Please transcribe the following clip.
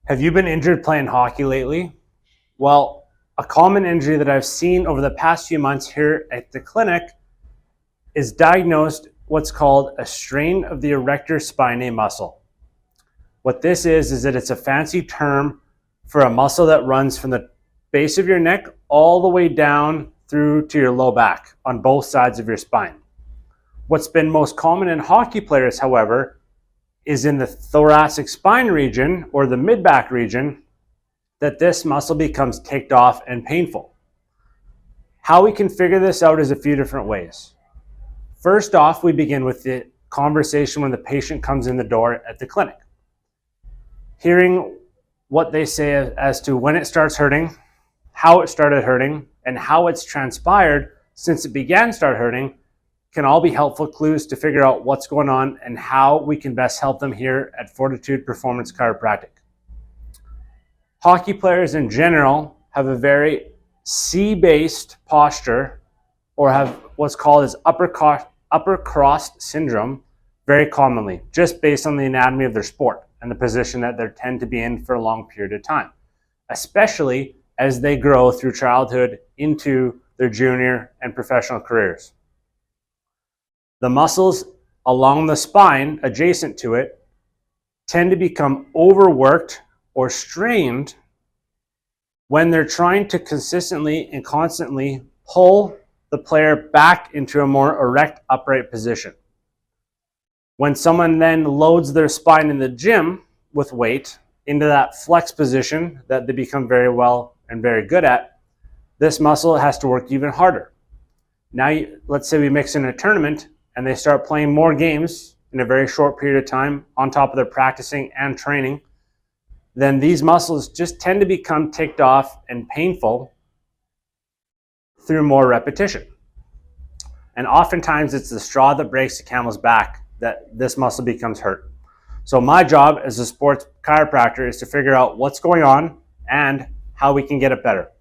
Have you been injured playing hockey lately? Well, a common injury that I've seen over the past few months here at the clinic is diagnosed what's called a strain of the erector spinae muscle. What this is that it's a fancy term for a muscle that runs from the base of your neck all the way down through to your low back on both sides of your spine. What's been most common in hockey players, however, is in the thoracic spine region or the mid-back region that this muscle becomes ticked off and painful. How we can figure this out is a few different ways. First off, we begin with the conversation when the patient comes in the door at the clinic. Hearing what they say as to when it starts hurting, how it started hurting, and how it's transpired since it began to start hurting can all be helpful clues to figure out what's going on and how we can best help them here at Fortitude Performance Chiropractic. Hockey players in general have a very C-based posture or have what's called as upper crossed syndrome very commonly, just based on the anatomy of their sport and the position that they tend to be in for a long period of time, especially as they grow through childhood into their junior and professional careers. The muscles along the spine adjacent to it tend to become overworked or strained when they're trying to consistently and constantly pull the player back into a more erect, upright position. When someone then loads their spine in the gym with weight into that flex position that they become very well and very good at, this muscle has to work even harder. Now, let's say we mix in a tournament and they start playing more games in a very short period of time on top of their practicing and training, then these muscles just tend to become ticked off and painful through more repetition. And oftentimes it's the straw that breaks the camel's back that this muscle becomes hurt. So my job as a sports chiropractor is to figure out what's going on and how we can get it better.